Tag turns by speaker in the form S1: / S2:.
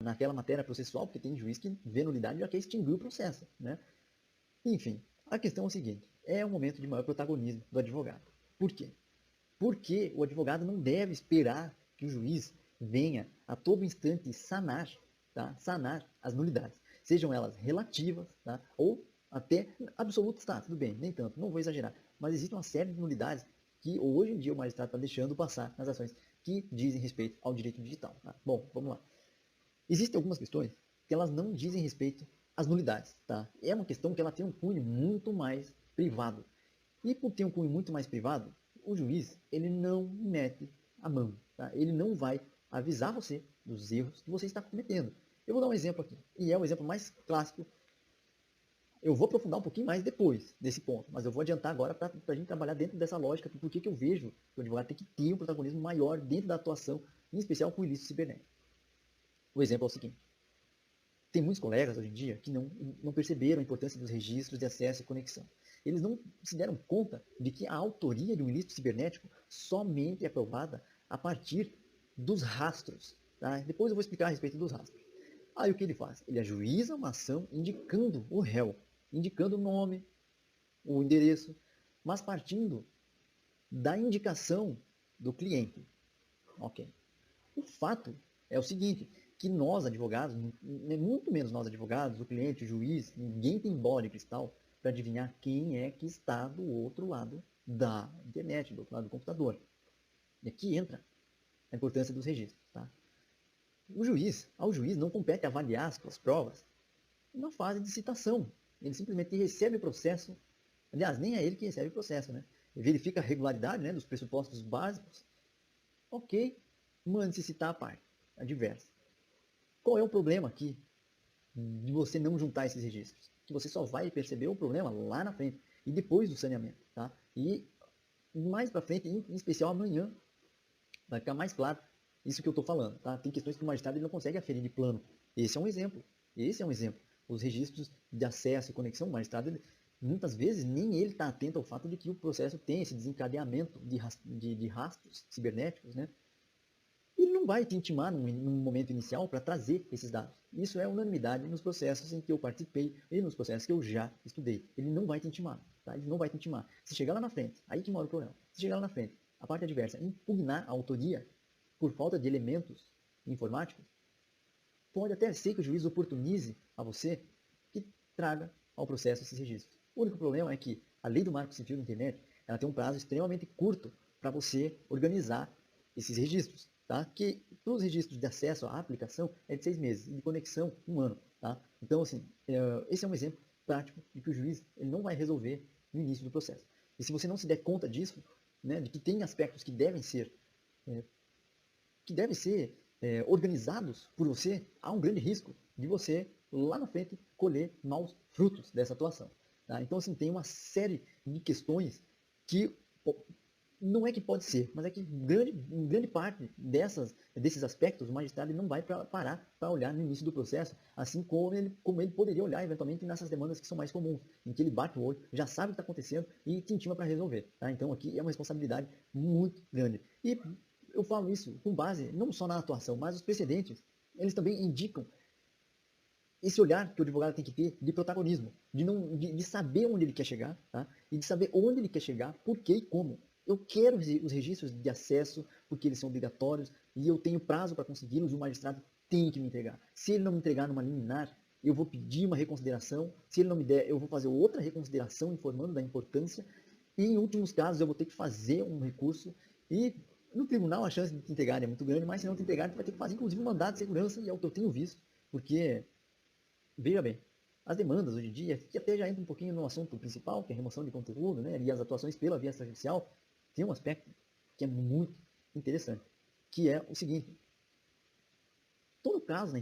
S1: naquela matéria processual, porque tem juiz que vê nulidade e já quer extinguir o processo, né? Enfim, a questão é o seguinte, é um momento de maior protagonismo do advogado. Por quê? Porque o advogado não deve esperar que o juiz venha a todo instante sanar, tá? Sanar as nulidades, sejam elas relativas, tá? Ou até absolutas, tá? Tudo bem, nem tanto, não vou exagerar, mas existe uma série de nulidades que hoje em dia o magistrado está deixando passar nas ações que dizem respeito ao direito digital. Tá? Bom, vamos lá. Existem algumas questões que elas não dizem respeito às nulidades. Tá? É uma questão que ela tem um cunho muito mais privado. E por ter um cunho muito mais privado, o juiz ele não mete a mão. Tá? Ele não vai avisar você dos erros que você está cometendo. Eu vou dar um exemplo aqui, e é o exemplo mais clássico. Eu vou aprofundar um pouquinho mais depois desse ponto, mas eu vou adiantar agora para a gente trabalhar dentro dessa lógica, porque que eu vejo que o advogado tem que ter um protagonismo maior dentro da atuação, em especial com o ilícito cibernético. O exemplo é o seguinte: tem muitos colegas hoje em dia que não perceberam a importância dos registros de acesso e conexão. Eles não se deram conta de que a autoria de um ilícito cibernético somente é provada a partir dos rastros. Tá? Depois eu vou explicar a respeito dos rastros. Aí o que ele faz? Ele ajuiza uma ação indicando o réu, indicando o nome, o endereço, mas partindo da indicação do cliente. Ok. O fato é o seguinte, que nós advogados, muito menos nós advogados, o cliente, o juiz, ninguém tem bola de cristal para adivinhar quem é que está do outro lado da internet, do outro lado do computador. E aqui entra a importância dos registros. Tá? Ao juiz não compete avaliar as suas provas na fase de citação. Ele simplesmente recebe o processo. Aliás, nem é ele que recebe o processo, né? Ele verifica a regularidade, né, dos pressupostos básicos. Ok, mande-se citar a parte adversa. Qual é o problema aqui de você não juntar esses registros? Que você só vai perceber o problema lá na frente e depois do saneamento, tá? E mais para frente, em especial amanhã, vai ficar mais claro isso que eu estou falando, tá? Tem questões que o magistrado ele não consegue aferir de plano. Esse é um exemplo. Esse é um exemplo. Os registros de acesso e conexão, o magistrado, ele, muitas vezes, nem ele está atento ao fato de que o processo tem esse desencadeamento de rastros cibernéticos, né? Ele não vai te intimar num momento inicial para trazer esses dados. Isso é unanimidade nos processos em que eu participei e nos processos que eu já estudei. Ele não vai te intimar. Tá? Ele não vai te intimar. Se chegar lá na frente, aí que mora o problema. Se chegar lá na frente, a parte adversa impugnar a autoria por falta de elementos informáticos, pode até ser que o juiz oportunize a você que traga ao processo esses registros. O único problema é que a lei do marco civil da internet ela tem um prazo extremamente curto para você organizar esses registros. Tá? Que para os registros de acesso à aplicação é de 6 meses, e de conexão, 1 ano. Tá? Então, assim, esse é um exemplo prático de que o juiz ele não vai resolver no início do processo. E se você não se der conta disso, né, de que tem aspectos que devem ser organizados por você, há um grande risco de você, lá na frente, colher maus frutos dessa atuação. Tá? Então, assim, tem uma série de questões que não é que pode ser, mas é que em grande parte desses aspectos o magistrado não vai parar para olhar no início do processo, assim como ele poderia olhar eventualmente nessas demandas que são mais comuns, em que ele bate o olho, já sabe o que está acontecendo e te intima para resolver. Tá? Então aqui é uma responsabilidade muito grande. E eu falo isso com base não só na atuação, mas os precedentes, eles também indicam esse olhar que o advogado tem que ter de protagonismo, de saber onde ele quer chegar, tá? E de saber onde ele quer chegar, por quê e como. Eu quero os registros de acesso, porque eles são obrigatórios, e eu tenho prazo para consegui-los, e o magistrado tem que me entregar. Se ele não me entregar numa liminar, eu vou pedir uma reconsideração, se ele não me der, eu vou fazer outra reconsideração informando da importância, e em últimos casos eu vou ter que fazer um recurso, e no tribunal a chance de te entregar é muito grande, mas se não te entregar, tu vai ter que fazer inclusive um mandado de segurança, e é o que eu tenho visto, porque veja bem, as demandas hoje em dia, que até já entra um pouquinho no assunto principal, que é a remoção de conteúdo, né, e as atuações pela via extrajudicial, tem um aspecto que é muito interessante, que é o seguinte: todo caso na